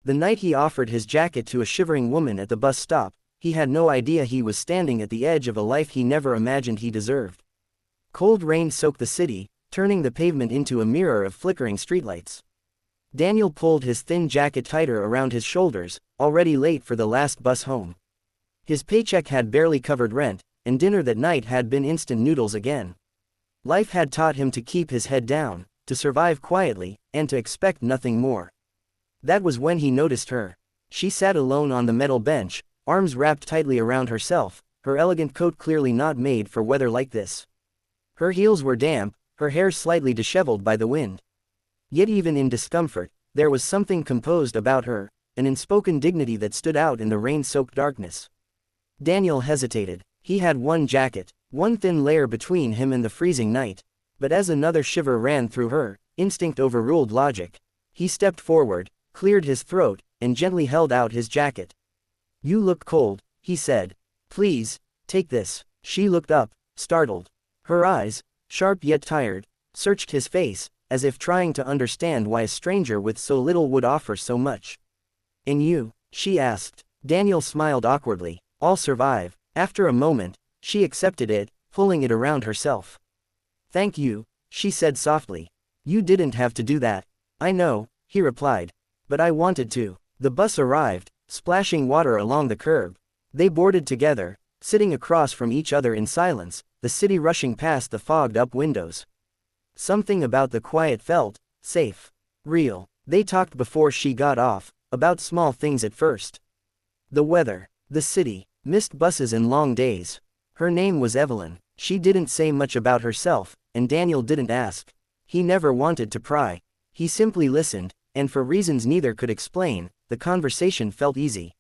The night he offered his jacket to a shivering woman at the bus stop, he had no idea he was standing at the edge of a life he never imagined he deserved. Cold rain soaked the city, turning the pavement into a mirror of flickering streetlights. Daniel pulled his thin jacket tighter around his shoulders, already late for the last bus home. His paycheck had barely covered rent, and dinner that night had been instant noodles again. Life had taught him to keep his head down, to survive quietly, and to expect nothing more. That was when he noticed her. She sat alone on the metal bench, arms wrapped tightly around herself, her elegant coat clearly not made for weather like this. Her heels were damp, her hair slightly disheveled by the wind. Yet even in discomfort, there was something composed about her, an unspoken dignity that stood out in the rain-soaked darkness. Daniel hesitated. He had one jacket, one thin layer between him and the freezing night. But as another shiver ran through her, instinct overruled logic. He stepped forward, cleared his throat, and gently held out his jacket. "You look cold," he said. "Please, take this." She looked up, startled. Her eyes, sharp yet tired, searched his face, as if trying to understand why a stranger with so little would offer so much. "And you?" she asked. Daniel smiled awkwardly. "I'll survive." After a moment, she accepted it, pulling it around herself. "Thank you," she said softly. "You didn't have to do that." "I know," he replied. "But I wanted to." The bus arrived, splashing water along the curb. They boarded together, sitting across from each other in silence, the city rushing past the fogged-up windows. Something about the quiet felt safe, real. They talked before she got off, about small things at first. The weather, the city, missed buses and long days. Her name was Evelyn. She didn't say much about herself, and Daniel didn't ask. He never wanted to pry. He simply listened, and for reasons neither could explain, the conversation felt easy.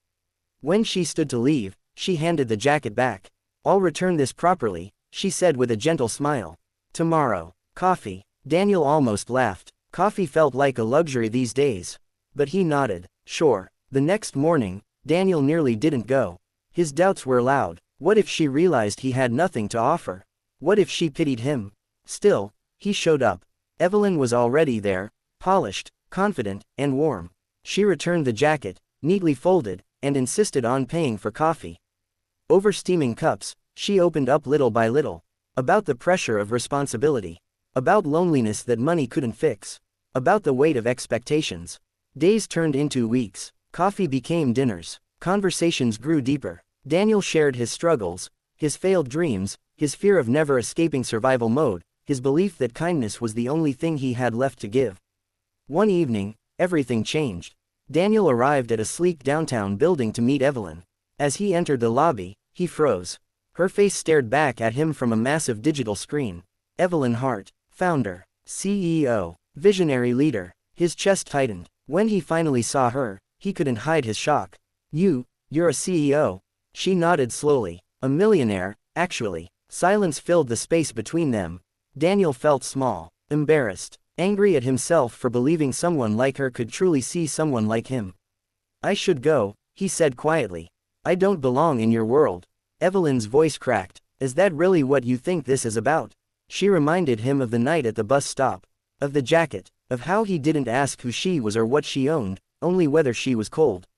When she stood to leave, she handed the jacket back. "I'll return this properly," she said with a gentle smile. "Tomorrow." "Coffee." Daniel almost laughed. Coffee felt like a luxury these days. But he nodded. "Sure." The next morning, Daniel nearly didn't go. His doubts were loud. What if she realized he had nothing to offer? What if she pitied him? Still, he showed up. Evelyn was already there, polished, confident, and warm. She returned the jacket, neatly folded, and insisted on paying for coffee. Over steaming cups, she opened up little by little. About the pressure of responsibility. About loneliness that money couldn't fix. About the weight of expectations. Days turned into weeks. Coffee became dinners. Conversations grew deeper. Daniel shared his struggles, his failed dreams, his fear of never escaping survival mode, his belief that kindness was the only thing he had left to give. One evening, everything changed. Daniel arrived at a sleek downtown building to meet Evelyn. As he entered the lobby, he froze. Her face stared back at him from a massive digital screen. Evelyn Hart, founder, CEO, visionary leader. His chest tightened. When he finally saw her, he couldn't hide his shock. You're a CEO." She nodded slowly. "A millionaire, actually." Silence filled the space between them. Daniel felt small, embarrassed, angry at himself for believing someone like her could truly see someone like him. "I should go," he said quietly. "I don't belong in your world." Evelyn's voice cracked. "Is that really what you think this is about?" She reminded him of the night at the bus stop, of the jacket, of how he didn't ask who she was or what she owned, only whether she was cold.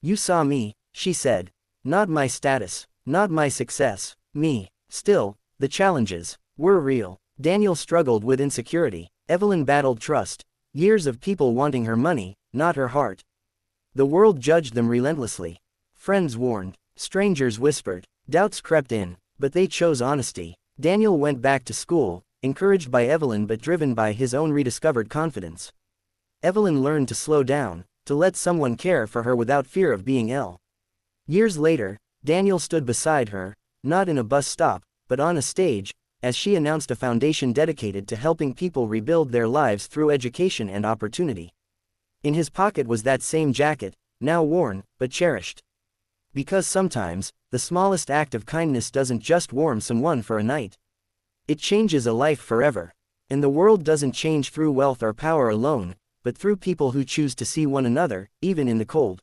"You saw me," she said. "Not my status, not my success, me." Still, the challenges were real. Daniel struggled with insecurity. Evelyn battled trust. Years of people wanting her money, not her heart. The world judged them relentlessly. Friends warned. Strangers whispered. Doubts crept in, but they chose honesty. Daniel went back to school, encouraged by Evelyn but driven by his own rediscovered confidence. Evelyn learned to slow down, to let someone care for her without fear of being ill. Years later, Daniel stood beside her, not in a bus stop, but on a stage, as she announced a foundation dedicated to helping people rebuild their lives through education and opportunity. In his pocket was that same jacket, now worn, but cherished. Because sometimes, the smallest act of kindness doesn't just warm someone for a night. It changes a life forever. And the world doesn't change through wealth or power alone, but through people who choose to see one another, even in the cold.